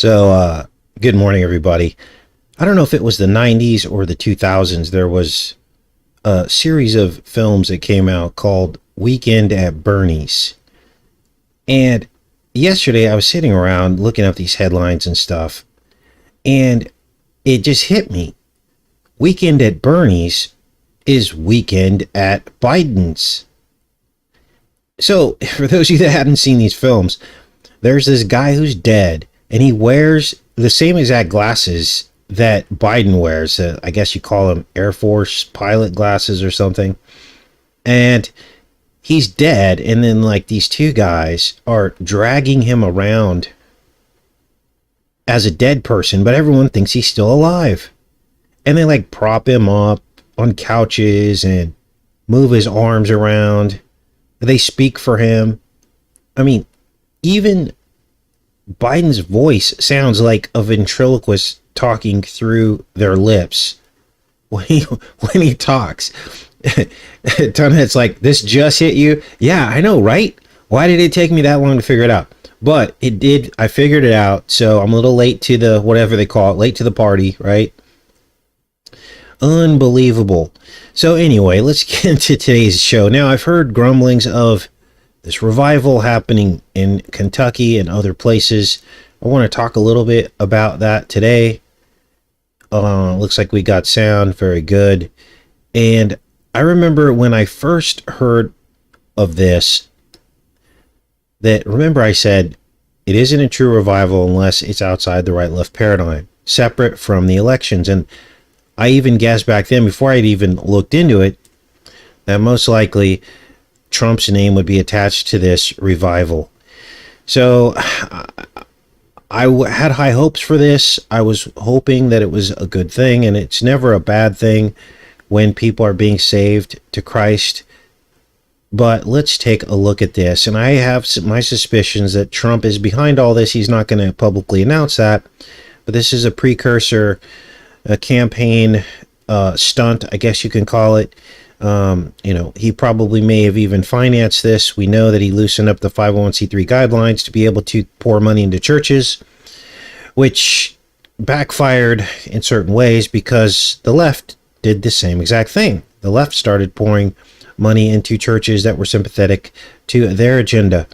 Good morning, everybody. I don't know if it was the 90s or the 2000s. There was a series of films that came out called Weekend at Bernie's. And yesterday I was sitting around looking up these headlines and stuff, and it just hit me. Weekend at Bernie's is Weekend at Biden's. So, for those of you that hadn't seen these films, there's this guy who's dead, and he wears the same exact glasses that Biden wears. I guess you call them Air Force pilot glasses or something. And he's dead, and then like these two guys are dragging him around as a dead person, but everyone thinks he's still alive. And they like prop him up on couches and move his arms around. They speak for him. I mean, even Biden's voice sounds like a ventriloquist talking through their lips when he talks. It's like, this just hit you? Yeah, I know, right? Why did it take me that long to figure it out? But it did. I figured it out. So I'm a little late to the, whatever they call it, late to the party, right? Unbelievable. So anyway, let's get into today's show. Now, I've heard grumblings of this revival happening in Kentucky and other places. I want to talk a little bit about that today. Looks like we got sound. Very good. And I remember when I first heard of this, remember I said, it isn't a true revival unless it's outside the right-left paradigm, separate from the elections. And I even guessed back then, before I'd even looked into it, that most likely Trump's name would be attached to this revival. So I had high hopes for this. I was hoping that it was a good thing, and it's never a bad thing when people are being saved to Christ. But let's take a look at this. And I have my suspicions that Trump is behind all this. He's not going to publicly announce that, but this is a precursor, a campaign stunt, I guess you can call it. He probably may have even financed this. We know that he loosened up the 501c3 guidelines to be able to pour money into churches, which backfired in certain ways because the left did the same exact thing. The left started pouring money into churches that were sympathetic to their agenda.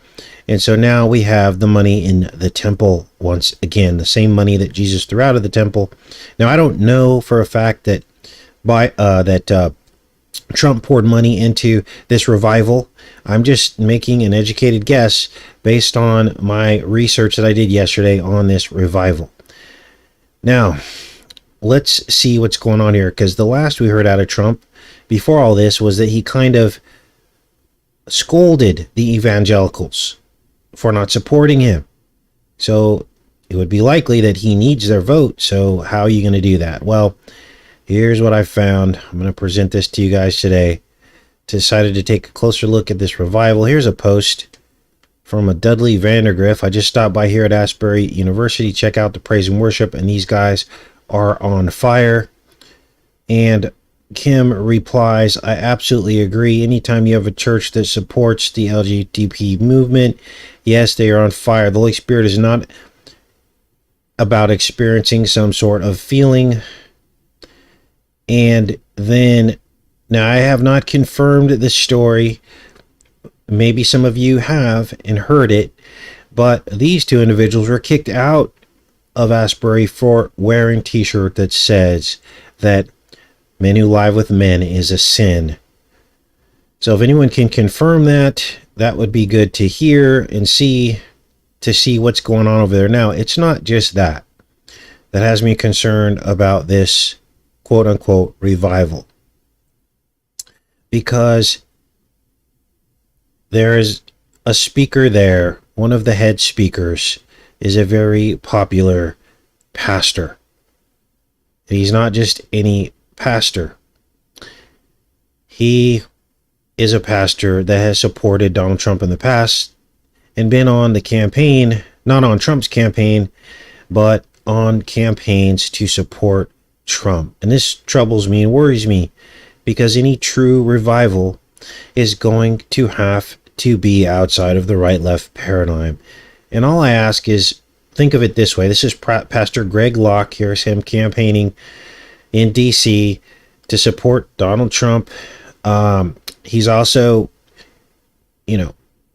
And so now we have the money in the temple once again, the same money that Jesus threw out of the temple. Now, I don't know for a fact that Trump poured money into this revival. I'm just making an educated guess based on my research that I did yesterday on this revival. Now, let's see what's going on here, because the last we heard out of Trump before all this was that he kind of scolded the evangelicals for not supporting him. So it would be likely that he needs their vote. So how are you going to do that? Well, here's what I found. I'm going to present this to you guys today. Decided to take a closer look at this revival. Here's a post from a Dudley Vandergriff. I just stopped by here at Asbury University. Check out the praise and worship, and these guys are on fire. And Kim replies, I absolutely agree. Anytime you have a church that supports the LGBT movement, yes, they are on fire. The Holy Spirit is not about experiencing some sort of feeling. And then, now I have not confirmed this story. Maybe some of you have and heard it, but these two individuals were kicked out of Asbury for wearing a t-shirt that says that men who lie with men is a sin. So if anyone can confirm that, that would be good to hear and see what's going on over there. Now, it's not just that has me concerned about this quote-unquote revival, because there is a speaker there. One of the head speakers is a very popular pastor. And he's not just any pastor. He is a pastor that has supported Donald Trump in the past and been on the campaign, not on Trump's campaign, but on campaigns to support Trump. And this troubles me and worries me, because any true revival is going to have to be outside of the right-left paradigm. And all I ask is, think of it this way. This is Pastor Greg Locke. Here's him campaigning in D.C. to support Donald Trump. He's also,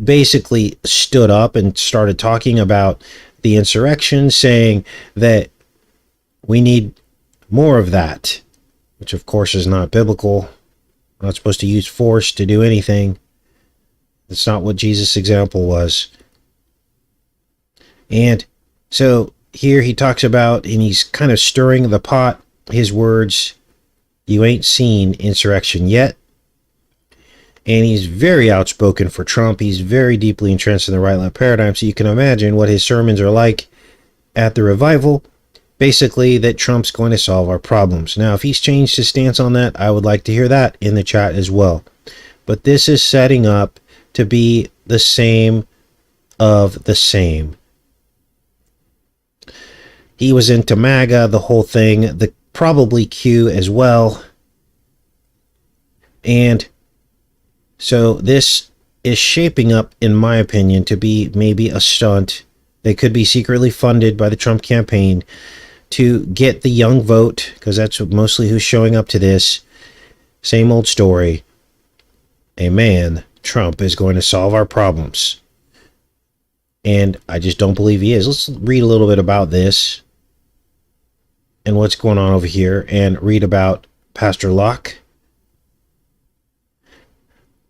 basically stood up and started talking about the insurrection, saying that we need more of that, which of course is not biblical. We're not supposed to use force to do anything. That's not what Jesus' example was. And so here he talks about, and he's kind of stirring the pot, his words, "You ain't seen insurrection yet." And he's very outspoken for Trump. He's very deeply entrenched in the right-left paradigm. So you can imagine what his sermons are like at the revival. Basically, that Trump's going to solve our problems. Now, if he's changed his stance on that, I would like to hear that in the chat as well. But this is setting up to be the same of the same. He was into MAGA, the whole thing, the probably Q as well. And so this is shaping up, in my opinion, to be maybe a stunt. They could be secretly funded by the Trump campaign to get the young vote, because that's mostly who's showing up to this. Same old story. Amen. Trump is going to solve our problems. And I just don't believe he is. Let's read a little bit about this and what's going on over here, and read about Pastor Locke.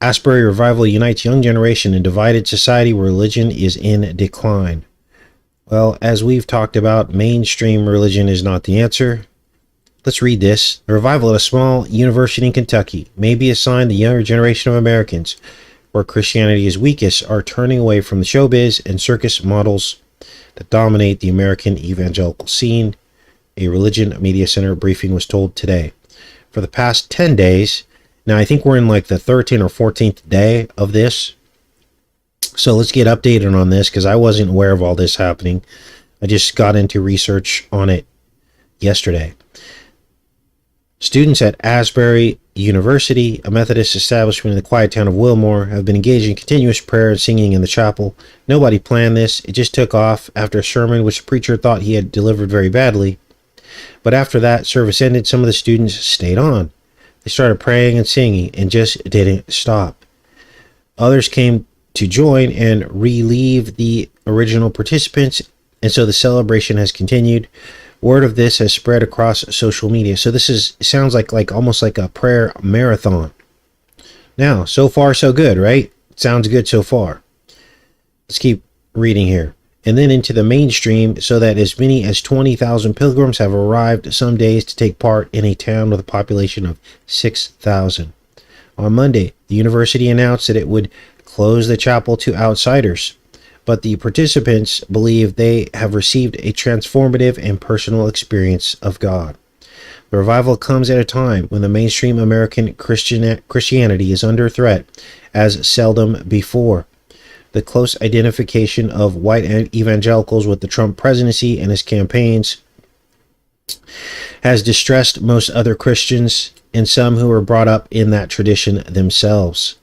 Asbury revival unites young generation in divided society where religion is in decline. Well, as we've talked about, mainstream religion is not the answer. Let's read this. The revival at a small university in Kentucky may be a sign the younger generation of Americans, where Christianity is weakest, are turning away from the showbiz and circus models that dominate the American evangelical scene, a Religion Media Center briefing was told today. For the past 10 days, now I think we're in like the 13th or 14th day of this, so let's get updated on this, because I wasn't aware of all this happening. I just got into research on it yesterday. Students at Asbury University, a Methodist establishment in the quiet town of Wilmore, have been engaged in continuous prayer and singing in the chapel. Nobody planned this. It just took off after a sermon which the preacher thought he had delivered very badly. But after that service ended, some of the students stayed on. They started praying and singing and just didn't stop. Others came to join and relieve the original participants, and so the celebration has continued. Word of this has spread across social media. So this sounds like almost like a prayer marathon. Now, so far so good, right? Sounds good so far. Let's keep reading here. And then into the mainstream, so that as many as 20,000 pilgrims have arrived some days to take part in a town with a population of 6,000. On Monday, the university announced that it would close the chapel to outsiders, but the participants believe they have received a transformative and personal experience of God. The revival comes at a time when the mainstream American Christianity is under threat as seldom before. The close identification of white evangelicals with the Trump presidency and his campaigns has distressed most other Christians and some who were brought up in that tradition themselves.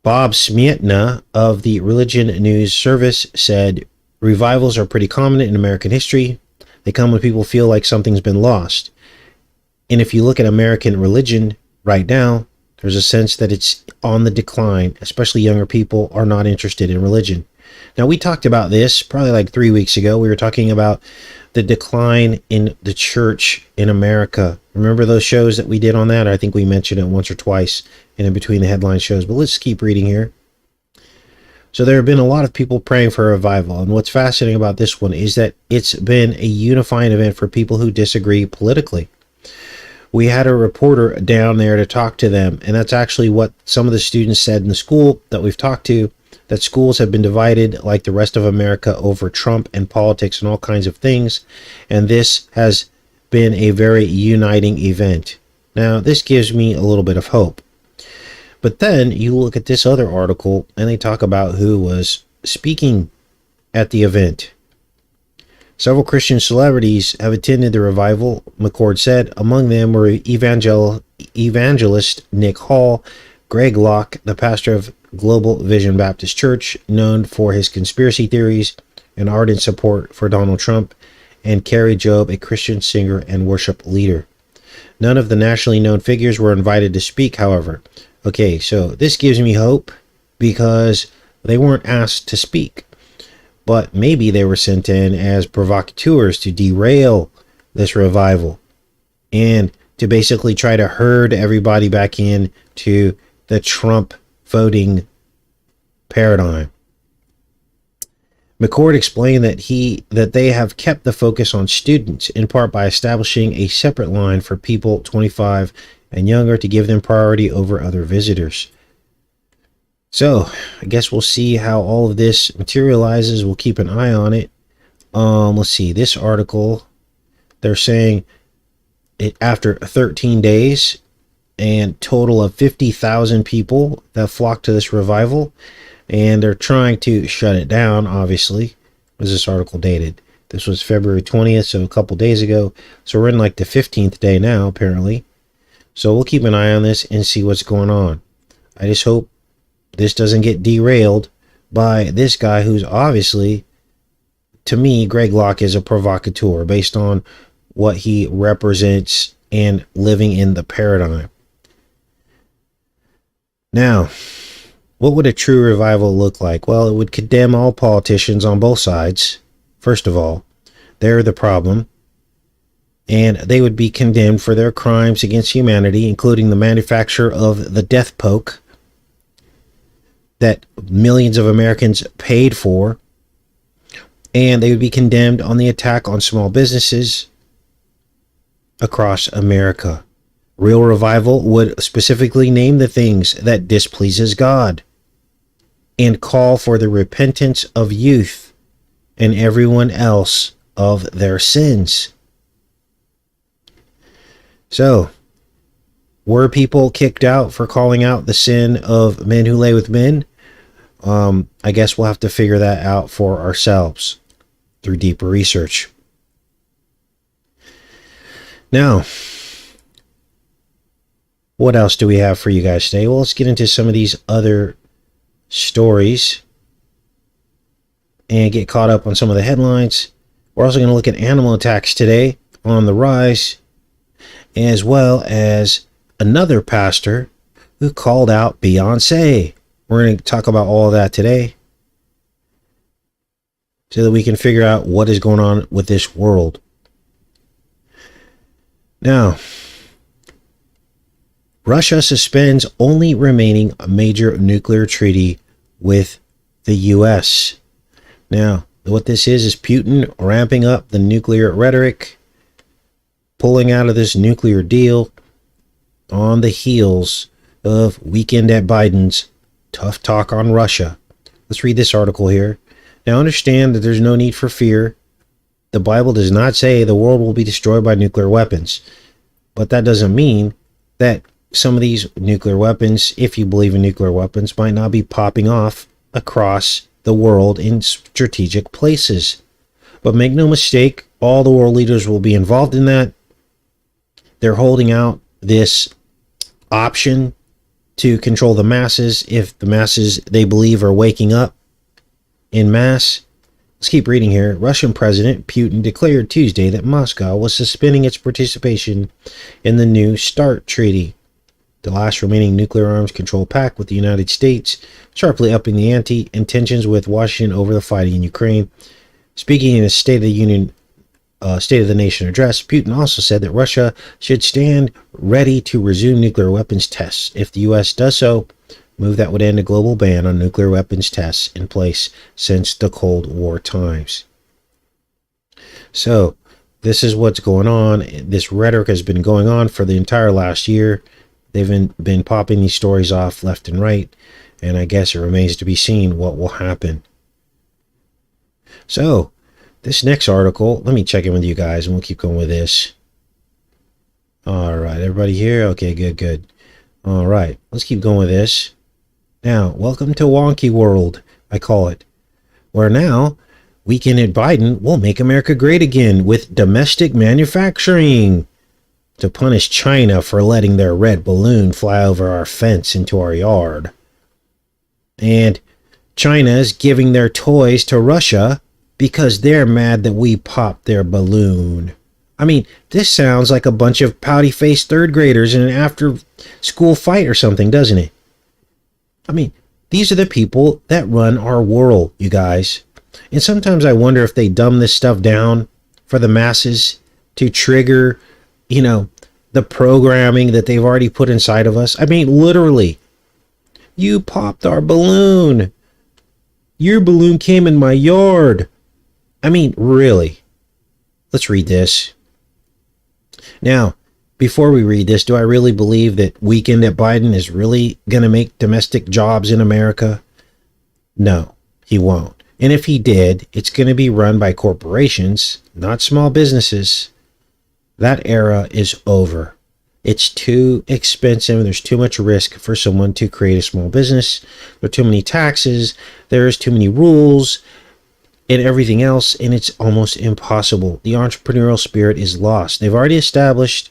Bob Smietna of the Religion News Service said, "Revivals are pretty common in American history. They come when people feel like something's been lost. And if you look at American religion right now, there's a sense that it's on the decline, especially younger people are not interested in religion." Now, we talked about this probably like 3 weeks ago. We were talking about the decline in the church in America. Remember those shows that we did on that? I think we mentioned it once or twice in between the headline shows, but let's keep reading here. So there have been a lot of people praying for a revival, and what's fascinating about this one is that it's been a unifying event for people who disagree politically. We had a reporter down there to talk to them, and that's actually what some of the students said in the school that we've talked to, that schools have been divided like the rest of America over Trump and politics and all kinds of things, and this has been a very uniting event. Now, this gives me a little bit of hope. But then you look at this other article, and they talk about who was speaking at the event. Several Christian celebrities have attended the revival, McCord said. Among them were evangelist Nick Hall, Greg Locke, the pastor of Global Vision Baptist Church, known for his conspiracy theories, and ardent support for Donald Trump, and Carrie Job, a Christian singer and worship leader. None of the nationally known figures were invited to speak, however. Okay, so this gives me hope because they weren't asked to speak, but maybe they were sent in as provocateurs to derail this revival and to basically try to herd everybody back in to the Trump voting paradigm. McCord explained that they have kept the focus on students, in part by establishing a separate line for people 25 and younger to give them priority over other visitors. So, I guess we'll see how all of this materializes. We'll keep an eye on it. Let's see, this article, they're saying it after 13 days and total of 50,000 people that flocked to this revival, and they're trying to shut it down, obviously. Was this article dated? This was February 20th, so a couple days ago. So we're in like the 15th day now, apparently. So we'll keep an eye on this and see what's going on. I just hope this doesn't get derailed by this guy who's obviously, to me, Greg Locke is a provocateur based on what he represents and living in the paradigm. Now, what would a true revival look like? Well, it would condemn all politicians on both sides. First of all, they're the problem. And they would be condemned for their crimes against humanity, including the manufacture of the death poke that millions of Americans paid for. And they would be condemned on the attack on small businesses across America. Real revival would specifically name the things that displeases God and call for the repentance of youth and everyone else of their sins. So, were people kicked out for calling out the sin of men who lay with men? I guess we'll have to figure that out for ourselves through deeper research. Now, what else do we have for you guys today? Well, let's get into some of these other stories and get caught up on some of the headlines. We're also going to look at animal attacks today on the rise, as well as another pastor who called out Beyonce. We're going to talk about all of that today so that we can figure out what is going on with this world. Now, Russia suspends only remaining major nuclear treaty with the U.S. Now, what this is Putin ramping up the nuclear rhetoric, pulling out of this nuclear deal on the heels of Weekend at Biden's tough talk on Russia. Let's read this article here. Now, understand that there's no need for fear. The Bible does not say the world will be destroyed by nuclear weapons. But that doesn't mean that some of these nuclear weapons, if you believe in nuclear weapons, might not be popping off across the world in strategic places. But make no mistake, all the world leaders will be involved in that. They're holding out this option to control the masses if the masses they believe are waking up in mass. Let's keep reading here. Russian President Putin declared Tuesday that Moscow was suspending its participation in the New START treaty, the last remaining nuclear arms control pact with the United States, sharply upping the ante and tensions with Washington over the fighting in Ukraine. Speaking in a State of the Nation address, Putin also said that Russia should stand ready to resume nuclear weapons tests. If the U.S. does so, move that would end a global ban on nuclear weapons tests in place since the Cold War times. So, this is what's going on. This rhetoric has been going on for the entire last year. They've been popping these stories off left and right, and I guess it remains to be seen what will happen. So, this next article, let me check in with you guys, and we'll keep going with this. All right, everybody here? Okay, good. All right, let's keep going with this. Now, welcome to Wonky World, I call it, where now, Weekend at Biden will make America great again with domestic manufacturing to punish China for letting their red balloon fly over our fence into our yard. And China is giving their toys to Russia because they're mad that we popped their balloon. I mean, this sounds like a bunch of pouty-faced third graders in an after-school fight or something, doesn't it? I mean, these are the people that run our world, you guys. And sometimes I wonder if they dumb this stuff down for the masses to trigger, the programming that they've already put inside of us. I mean, literally, you popped our balloon. Your balloon came in my yard. I mean, really. Let's read this. Now, before we read this, do I really believe that Weekend at Biden is really going to make domestic jobs in America? No, he won't. And if he did, it's going to be run by corporations, not small businesses. That era is over. It's too expensive. There's too much risk for someone to create a small business. There are too many taxes. There's too many rules and everything else, and it's almost impossible. The entrepreneurial spirit is lost. They've already established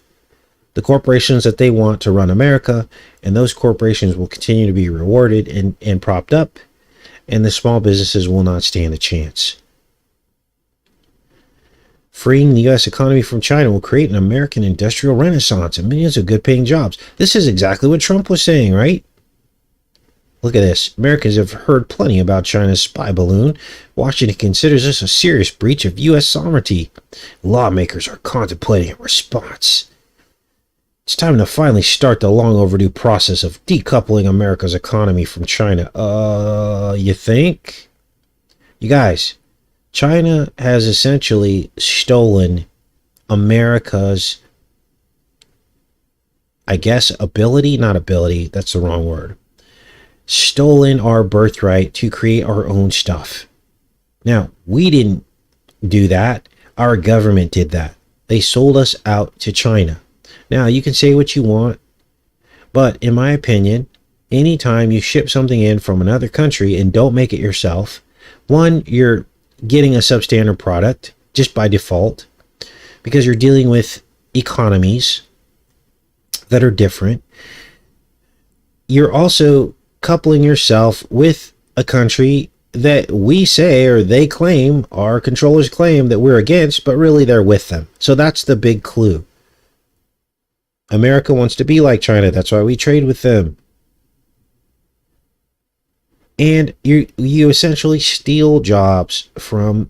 the corporations that they want to run America, and those corporations will continue to be rewarded and propped up, and the small businesses will not stand a chance. Freeing the U.S. economy from China will create an American industrial renaissance and millions of good-paying jobs. This is exactly what Trump was saying, right? Look at this. Americans have heard plenty about China's spy balloon. Washington considers this a serious breach of U.S. sovereignty. Lawmakers are contemplating a response. It's time to finally start the long overdue process of decoupling America's economy from China. You think? You guys, China has essentially stolen America's, I guess, ability, not ability, that's the wrong word. Stolen our birthright to create our own stuff. Now, we didn't do that. Our government did that. They sold us out to China. Now, you can say what you want, but in my opinion, anytime you ship something in from another country and don't make it yourself, one, you're getting a substandard product just by default because you're dealing with economies that are different. You're also coupling yourself with a country that we say, or they claim, our controllers claim that we're against, but really they're with them. So that's the big clue. America wants to be like China. That's why we trade with them. And you essentially steal jobs from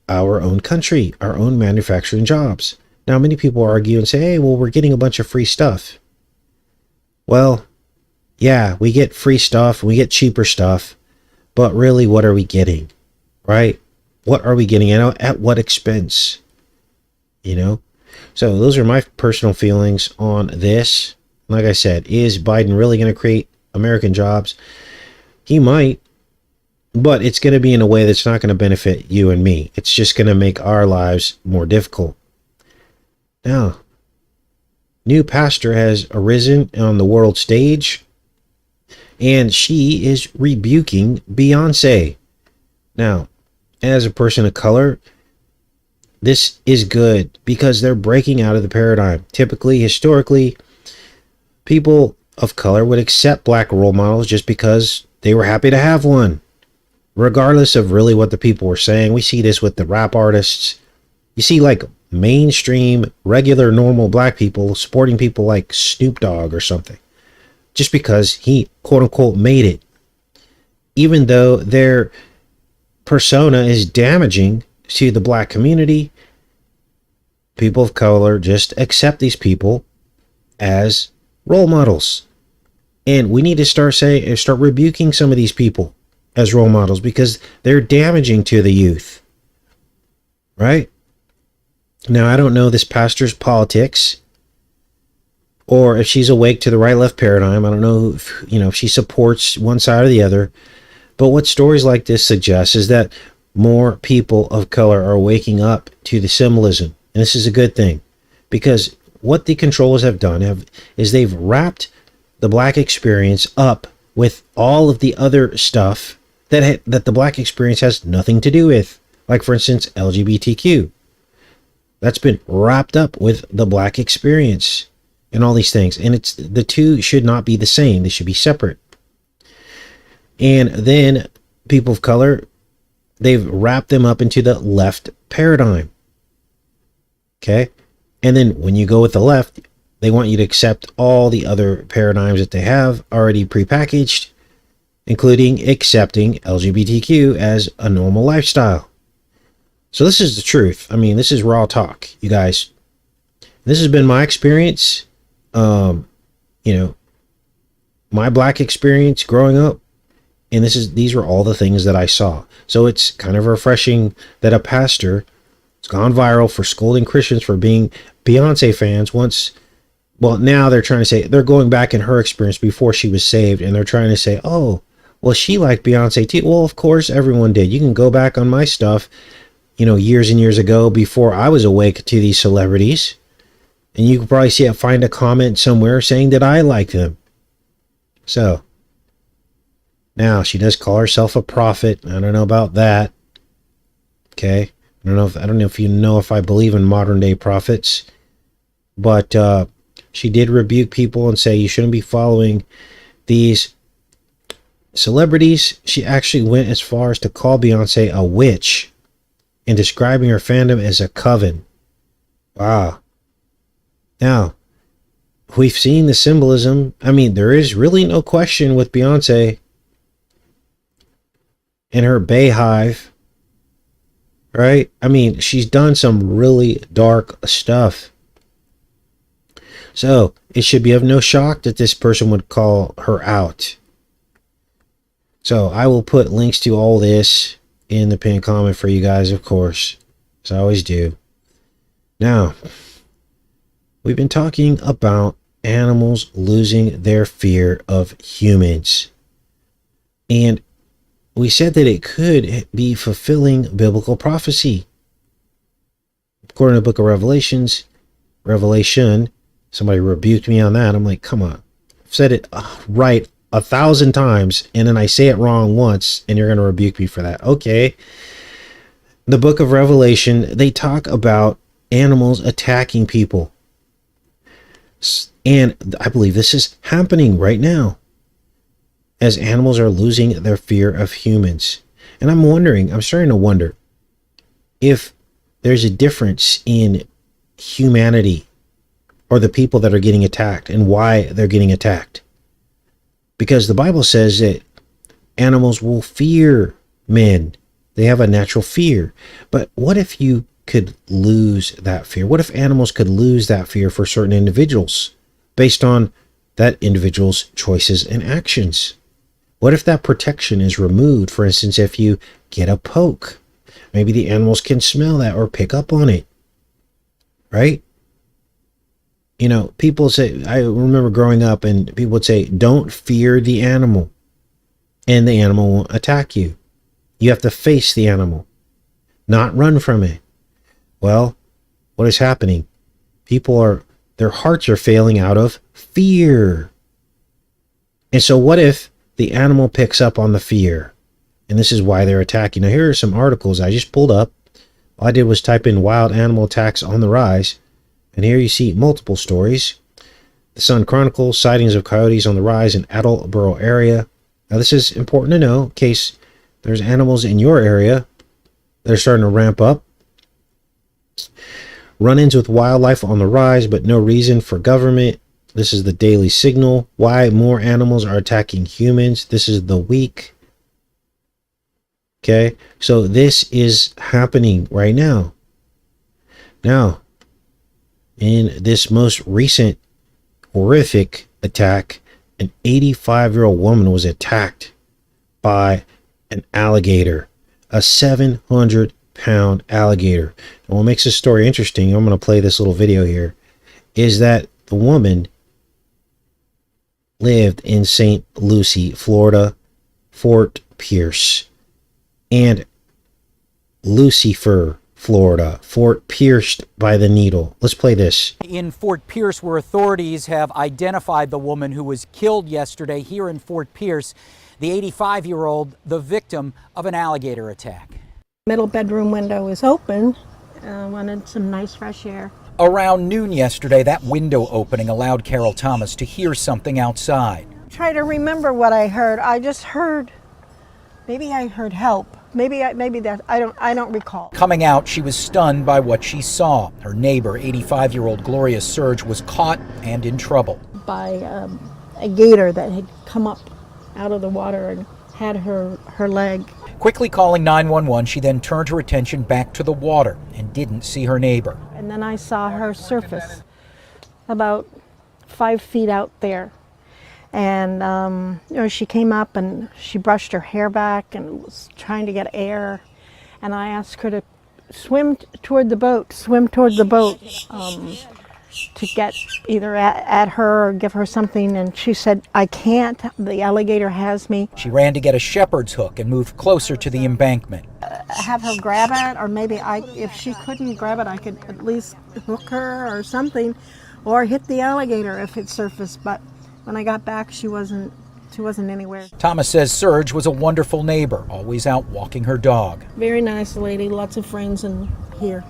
our own country, our own manufacturing jobs. Now, many people argue and say, hey, well, we're getting a bunch of free stuff. Well, yeah, we get free stuff, we get cheaper stuff, but really, what are we getting, right? What are we getting at what expense? So those are my personal feelings on this. Like I said, is Biden really going to create American jobs? He might, but it's going to be in a way that's not going to benefit you and me. It's just going to make our lives more difficult. Now, new pastor has arisen on the world stage, and she is rebuking Beyonce. Now, as a person of color, this is good because they're breaking out of the paradigm. Typically, historically, people of color would accept black role models just because they were happy to have one, regardless of really what the people were saying. We see this with the rap artists. You see like mainstream, regular, normal black people supporting people like Snoop Dogg or something, just because he, quote unquote, made it, even though their persona is damaging to the black community. People of color just accept these people as role models. And we need to start rebuking some of these people as role models because they're damaging to the youth. Right? Now, I don't know this pastor's politics or if she's awake to the right-left paradigm. I don't know if she supports one side or the other. But what stories like this suggest is that more people of color are waking up to the symbolism. And this is a good thing because what the controllers have done is they've wrapped the black experience up with all of the other stuff that the black experience has nothing to do with. Like, for instance, LGBTQ. That's been wrapped up with the black experience and all these things. And the two should not be the same. They should be separate. And then people of color they've wrapped them up into the left paradigm. Okay? And then when you go with the left, they want you to accept all the other paradigms that they have already prepackaged, including accepting LGBTQ as a normal lifestyle. So this is the truth. I mean, this is raw talk, you guys. This has been my experience. My black experience growing up. And these are all the things that I saw. So it's kind of refreshing that a pastor has gone viral for scolding Christians for being Beyonce fans once. Well, now they're trying to say, they're going back in her experience before she was saved. And they're trying to say, oh, well, she liked Beyonce too. Well, of course, everyone did. You can go back on my stuff, years and years ago before I was awake to these celebrities. And you can probably find a comment somewhere saying that I like them. So now she does call herself a prophet. I don't know about that. Okay. I don't know if you know if I believe in modern day prophets, but she did rebuke people and say you shouldn't be following these celebrities. She actually went as far as to call Beyonce a witch and describing her fandom as a coven. Wow. Now, we've seen the symbolism. I mean, there is really no question with Beyonce and her Bayhive, right? I mean, she's done some really dark stuff. So, it should be of no shock that this person would call her out. So, I will put links to all this in the pinned comment for you guys, of course, as I always do. Now, we've been talking about animals losing their fear of humans. And we said that it could be fulfilling biblical prophecy. According to the book of Revelation, somebody rebuked me on that. I'm like, come on. I've said it right 1,000 times, and then I say it wrong once, and you're going to rebuke me for that. Okay. The book of Revelation, they talk about animals attacking people. And I believe this is happening right now as animals are losing their fear of humans. And I'm starting to wonder if there's a difference in humanity or the people that are getting attacked and why they're getting attacked. Because the Bible says that animals will fear men. They have a natural fear. But what if you could lose that fear? What if animals could lose that fear for certain individuals based on that individual's choices and actions? What if that protection is removed? For instance, if you get a poke, maybe the animals can smell that or pick up on it, right? People say, I remember growing up and people would say, don't fear the animal and the animal won't attack you. You have to face the animal, not run from it. Well, what is happening? Their hearts are failing out of fear. And so what if the animal picks up on the fear? And this is why they're attacking. Now, here are some articles I just pulled up. All I did was type in wild animal attacks on the rise. And here you see multiple stories. The Sun Chronicle, sightings of coyotes on the rise in Attleboro area. Now, this is important to know in case there's animals in your area that are starting to ramp up. Run-ins with wildlife on the rise, but no reason for government. This is the Daily Signal. Why more animals are attacking humans. This is the Week. Okay, so this is happening right now. Now, in this most recent horrific attack, an 85-year-old woman was attacked by an alligator, a 700-pound alligator. And what makes this story interesting, I'm going to play this little video here, is that the woman lived in St. Lucie, Florida, Fort Pierce, and Lucifer, Florida, Fort Pierced by the needle. Let's play this. In Fort Pierce, where authorities have identified the woman who was killed yesterday here in Fort Pierce, the 85-year-old, the victim of an alligator attack. Middle bedroom window is open. Wanted some nice fresh air. Around noon yesterday, that window opening allowed Carol Thomas to hear something outside. Try to remember what I heard. I just heard, maybe I heard help. maybe that I don't recall. Coming out, she was stunned by what she saw. Her neighbor, 85-year-old Gloria Surge, was caught and in trouble. By a gator that had come up out of the water and had her leg. Quickly calling 911, she then turned her attention back to the water and didn't see her neighbor. And then I saw her surface about 5 feet out there. And she came up and she brushed her hair back and was trying to get air. And I asked her to swim toward the boat, to get either at her or give her something. And she said, I can't, the alligator has me. She ran to get a shepherd's hook and moved closer to the embankment. Have her grab it, or maybe if she couldn't grab it, I could at least hook her or something, or hit the alligator if it surfaced. But when I got back, she wasn't anywhere. Thomas says Surge was a wonderful neighbor, always out walking her dog. Very nice lady, lots of friends in here.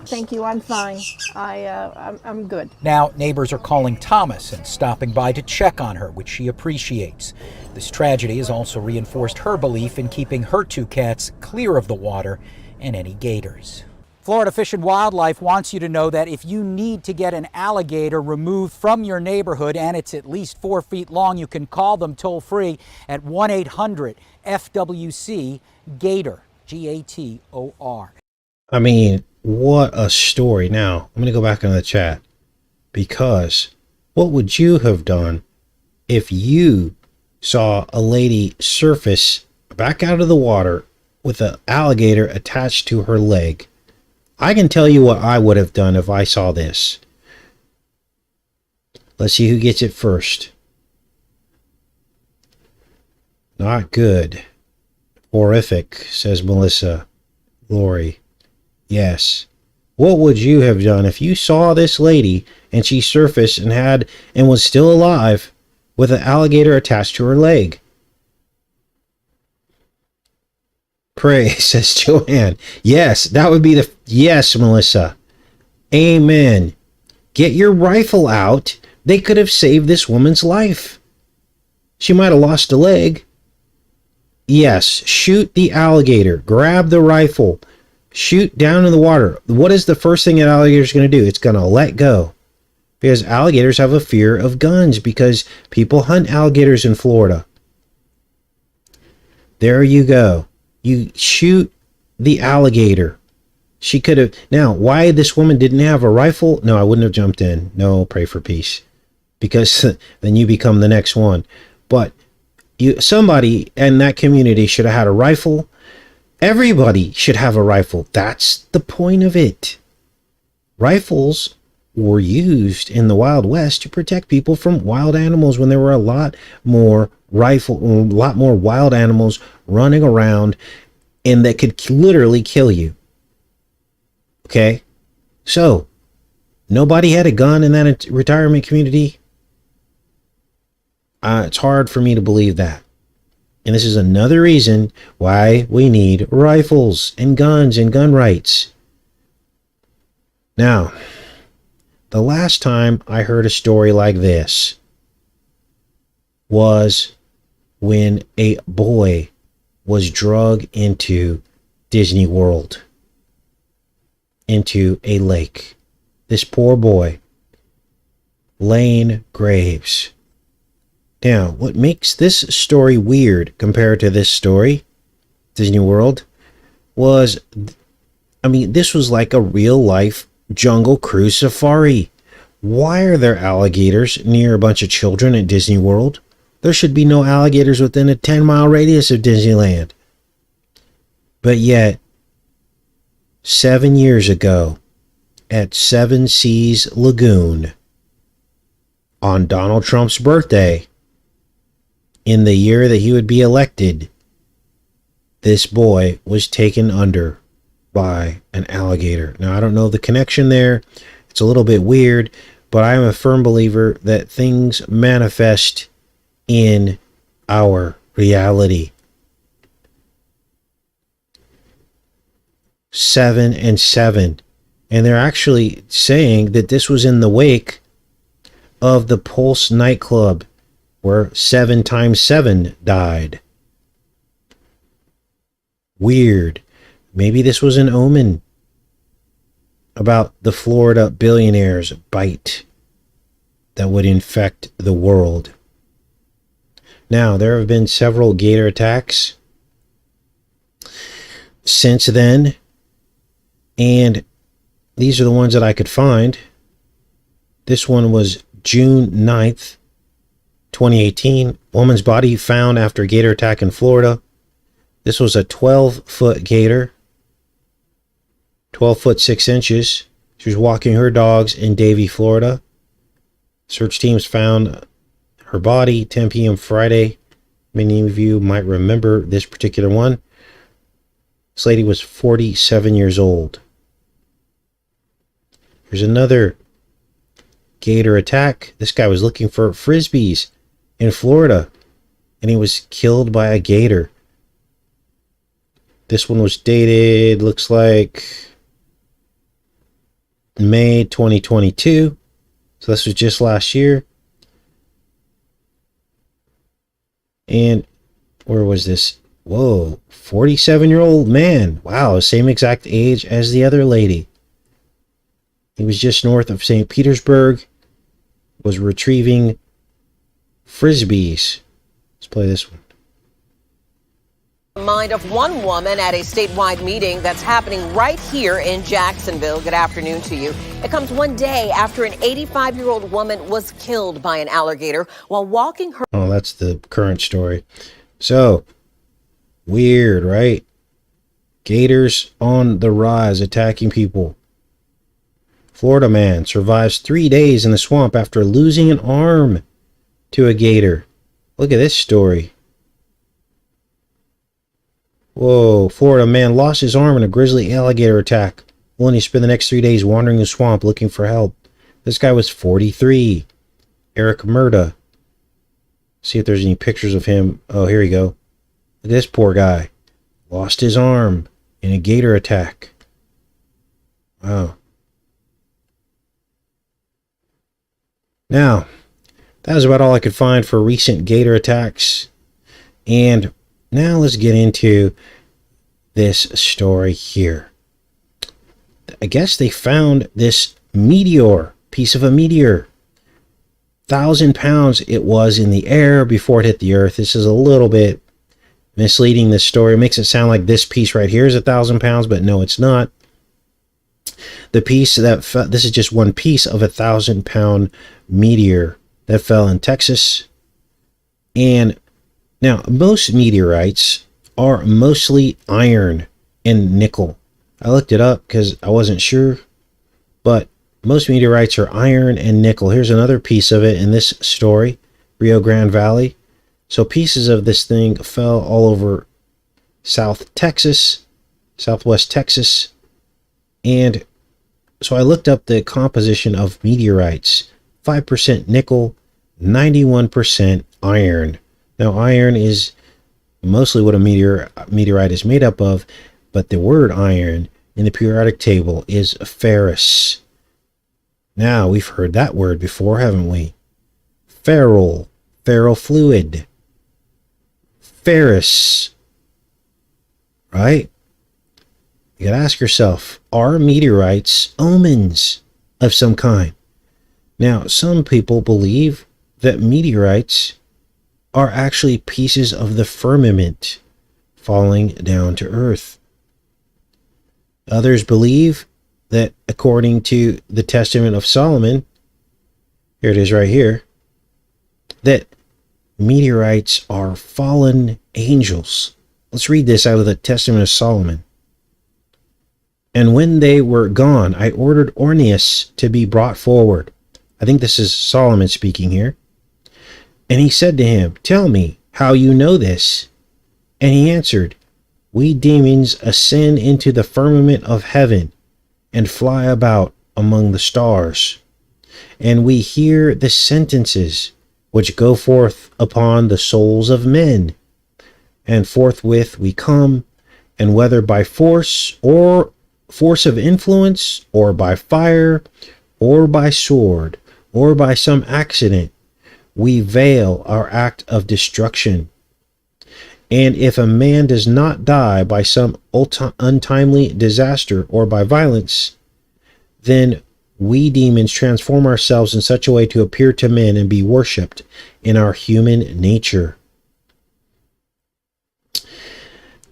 Thank you, I'm fine. I'm good. Now, neighbors are calling Thomas and stopping by to check on her, which she appreciates. This tragedy has also reinforced her belief in keeping her 2 cats clear of the water and any gators. Florida Fish and Wildlife wants you to know that if you need to get an alligator removed from your neighborhood and it's at least 4 feet long, you can call them toll-free at 1-800-FWC-GATOR, Gator. I mean, what a story. Now, I'm going to go back into the chat, because what would you have done if you saw a lady surface back out of the water with an alligator attached to her leg? I can tell you what I would have done if I saw this. Let's see who gets it first. Not good. Horrific, says Melissa. Lori. Yes. What would you have done if you saw this lady and she surfaced and was still alive with an alligator attached to her leg? Pray, says Joanne. Yes, that would be yes, Melissa. Amen. Get your rifle out. They could have saved this woman's life. She might have lost a leg. Yes, shoot the alligator. Grab the rifle. Shoot down in the water. What is the first thing an alligator is going to do? It's going to let go. Because alligators have a fear of guns, because people hunt alligators in Florida. There you go. You shoot the alligator. She could have. Now, why this woman didn't have a rifle? No, I wouldn't have jumped in. No, pray for peace. Because then you become the next one. But somebody in that community should have had a rifle. Everybody should have a rifle. That's the point of it. Rifles were used in the Wild West to protect people from wild animals when there were a lot more wild animals running around and that could literally kill you. Okay? So, nobody had a gun in that retirement community. It's hard for me to believe that. And this is another reason why we need rifles and guns and gun rights. Now, the last time I heard a story like this was when a boy was dragged into Disney World, into a lake. This poor boy, Lane Graves. Now, what makes this story weird compared to this story, Disney World, was, this was like a real-life Jungle Cruise safari. Why are there alligators near a bunch of children at Disney World? There should be no alligators within a 10-mile radius of Disneyland. But yet, 7 years ago, at Seven Seas Lagoon, on Donald Trump's birthday, in the year that he would be elected, this boy was taken under by an alligator. Now, I don't know the connection there. It's a little bit weird, but I am a firm believer that things manifest in our reality. 7 and 7. And they're actually saying that this was in the wake of the Pulse nightclub where 7 times 7 died. Weird. Maybe this was an omen about the Florida billionaire's bite that would infect the world. Now, there have been several gator attacks since then, and these are the ones that I could find. This one was June 9th, 2018. Woman's body found after gator attack in Florida. This was a 12-foot gator, 12 foot 6 inches. She was walking her dogs in Davie, Florida. Search teams found her body 10 p.m. Friday. Many of you might remember this particular one. This lady was 47 years old. Here's another gator attack. This guy was looking for frisbees in Florida, and he was killed by a gator. This one was dated, looks like May 2022. So this was just last year. And where was this? Whoa, 47-year-old man. Wow, same exact age as the other lady. He was just north of St. Petersburg, was retrieving frisbees. Let's play this one. Mind of one woman at a statewide meeting that's happening right here in Jacksonville. Good afternoon to you. It comes one day after an 85-year-old woman was killed by an alligator while walking her... Oh, that's the current story. So, weird, right? Gators on the rise, attacking people. Florida man survives 3 days in the swamp after losing an arm to a gator. Look at this story. Whoa, Florida man lost his arm in a grizzly alligator attack. Will only spend the next 3 days wandering the swamp looking for help. This guy was 43. Eric Murda. See if there's any pictures of him. Oh, here we go. Look at this poor guy. Lost his arm in a gator attack. Wow. Now, that was about all I could find for recent gator attacks. And now let's get into this story here. I guess they found this meteor, piece of a meteor. 1,000 pounds it was in the air before it hit the earth. This is a little bit misleading, this story. It makes it sound like this piece right here is 1,000 pounds, but no, it's not. The piece that fell, this is just one piece of a 1,000-pound meteor that fell in Texas. And now, most meteorites are mostly iron and nickel. I looked it up because I wasn't sure, but most meteorites are iron and nickel. Here's another piece of it in this story, Rio Grande Valley. So pieces of this thing fell all over South Texas, Southwest Texas. And so I looked up the composition of meteorites. 5% nickel, 91% iron. Now, iron is mostly what a meteorite is made up of, but the word iron in the periodic table is ferrous. Now, we've heard that word before, haven't we? Ferrule, ferrofluid, ferrous, right? You gotta ask yourself, are meteorites omens of some kind? Now, some people believe that meteorites are actually pieces of the firmament falling down to earth. Others believe that according to the Testament of Solomon, here it is right here, that meteorites are fallen angels. Let's read this out of the Testament of Solomon. And when they were gone, I ordered Orneus to be brought forward. I think this is Solomon speaking here. And he said to him, tell me how you know this. And he answered, we demons ascend into the firmament of heaven and fly about among the stars. And we hear the sentences which go forth upon the souls of men. And forthwith we come, and whether by force or force of influence, or by fire, or by sword, or by some accident, we veil our act of destruction. And if a man does not die by some untimely disaster or by violence, then we demons transform ourselves in such a way to appear to men and be worshipped in our human nature.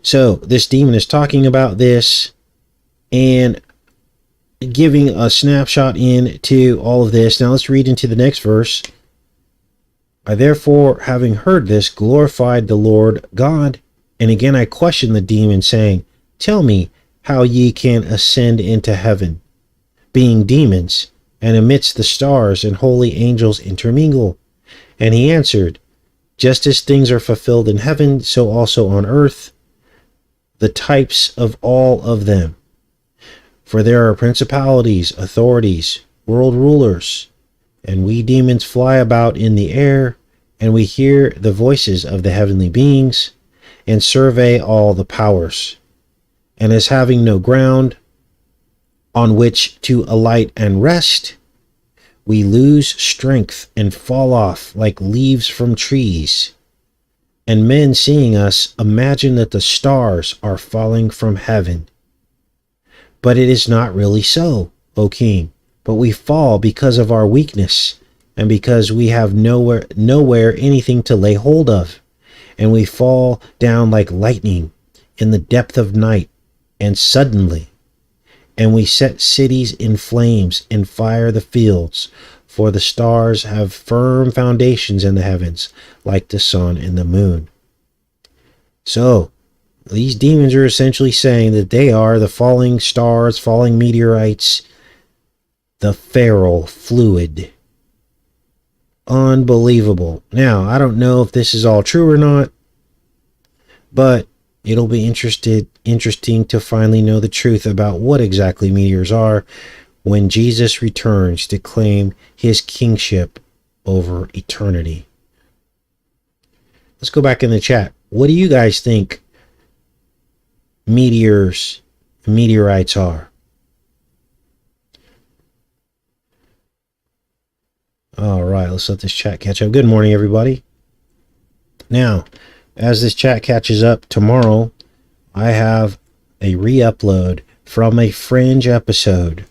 So this demon is talking about this and giving a snapshot into all of this. Now let's read into the next verse. I therefore, having heard this, glorified the Lord God. And again I questioned the demon, saying, Tell me how ye can ascend into heaven, being demons, and amidst the stars and holy angels intermingle. And he answered, Just as things are fulfilled in heaven, so also on earth, the types of all of them. For there are principalities, authorities, world rulers, and we demons fly about in the air, and we hear the voices of the heavenly beings, and survey all the powers. And as having no ground on which to alight and rest, we lose strength and fall off like leaves from trees. And men seeing us imagine that the stars are falling from heaven. But it is not really so, O King, but we fall because of our weakness, and because we have nowhere anything to lay hold of, and we fall down like lightning in the depth of night, and suddenly, and we set cities in flames and fire the fields, for the stars have firm foundations in the heavens, like the sun and the moon. So, these demons are essentially saying that they are the falling stars, falling meteorites, the feral fluid. Unbelievable. Now, I don't know if this is all true or not, but it'll be interesting to finally know the truth about what exactly meteors are when Jesus returns to claim his kingship over eternity. Let's go back in the chat. What do you guys think meteors and meteorites are? All right, let's let this chat catch up. Good morning, everybody. Now, as this chat catches up tomorrow, I have a re-upload from a Fringe episode.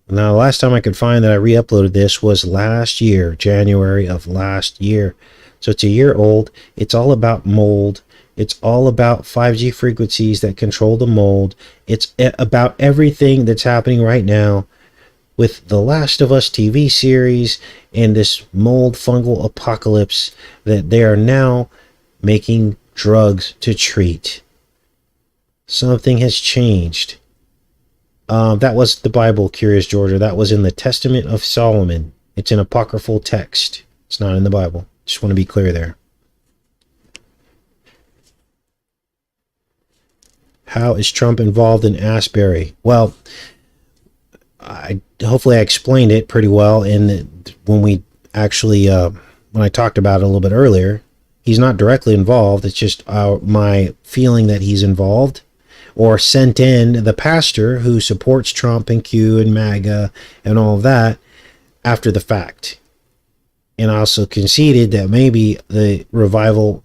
Now, the last time I could find that I re-uploaded this was last year, January of last year. So it's a year old. It's all about mold. It's all about 5G frequencies that control the mold. It's about everything that's happening right now with the Last of Us TV series and this mold fungal apocalypse that they are now making drugs to treat. Something has changed. That was the Bible, Curious Georgia. That was in the Testament of Solomon. It's an apocryphal text. It's not in the Bible. Just want to be clear there. How is Trump involved in Asbury? Well, hopefully I explained it pretty well when we actually when I talked about it a little bit earlier. He's not directly involved. It's just my feeling that he's involved, or sent in the pastor who supports Trump and Q and MAGA and all of that after the fact. And I also conceded that maybe the revival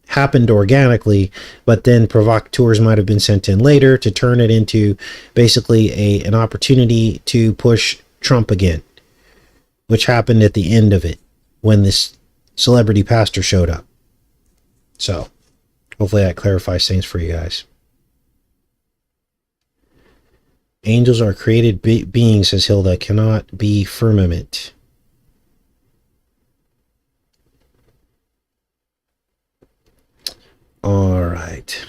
happened organically, but then provocateurs might have been sent in later to turn it into basically an opportunity to push Trump again, which happened at the end of it when this celebrity pastor showed up. So hopefully that clarifies things for you guys. Angels are created beings, says Hilda, cannot be firmament. All right.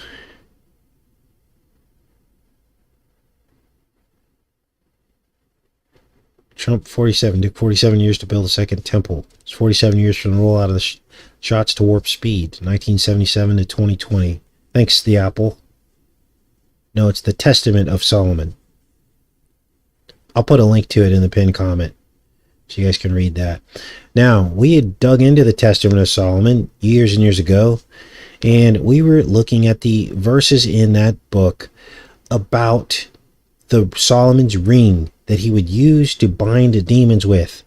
Trump 47 took 47 years to build a second temple. It's 47 years from the rollout of the shots to warp speed, 1977 to 2020. Thanks, the Apple. No, it's the Testament of Solomon. I'll put a link to it in the pinned comment so you guys can read that. Now, we had dug into the Testament of Solomon years and years ago, and we were looking at the verses in that book about the Solomon's ring that he would use to bind demons with.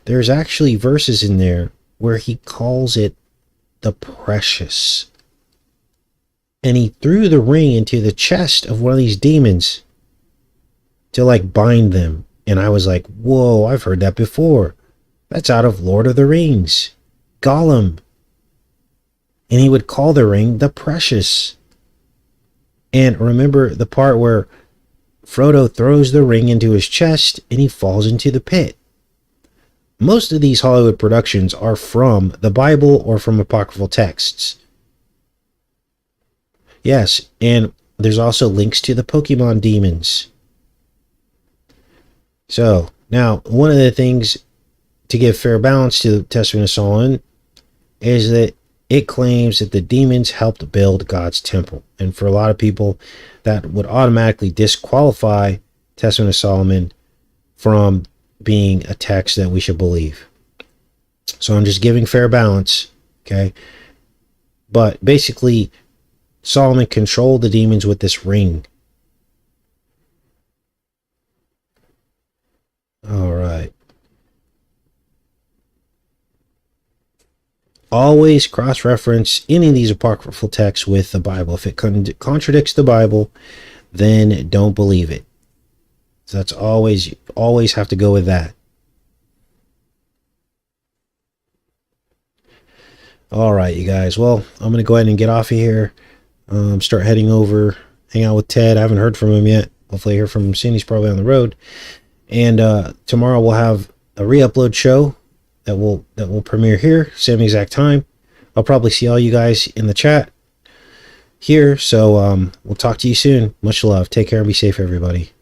There's actually verses in there where he calls it the precious and he threw the ring into the chest of one of these demons to like bind them. And I was like, whoa, I've heard that before. That's out of Lord of the Rings. Gollum. And he would call the ring the Precious. And remember the part where Frodo throws the ring into his chest and he falls into the pit. Most of these Hollywood productions are from the Bible or from apocryphal texts. Yes, and there's also links to the Pokemon demons. So, now, one of the things to give fair balance to the Testament of Solomon is that it claims that the demons helped build God's temple. And for a lot of people, that would automatically disqualify Testament of Solomon from being a text that we should believe. So I'm just giving fair balance, okay? But basically, Solomon controlled the demons with this ring. All right. Always cross-reference any of these apocryphal texts with the Bible. If it contradicts the Bible, then don't believe it. So that's always have to go with that. All right, you guys. Well, I'm going to go ahead and get off of here. Start heading over, hang out with Ted. I haven't heard from him yet. Hopefully I hear from him soon. He's probably on the road. And tomorrow we'll have a re-upload show that will premiere here, same exact time. I'll probably see all you guys in the chat here. So we'll talk to you soon. Much love. Take care and be safe, everybody.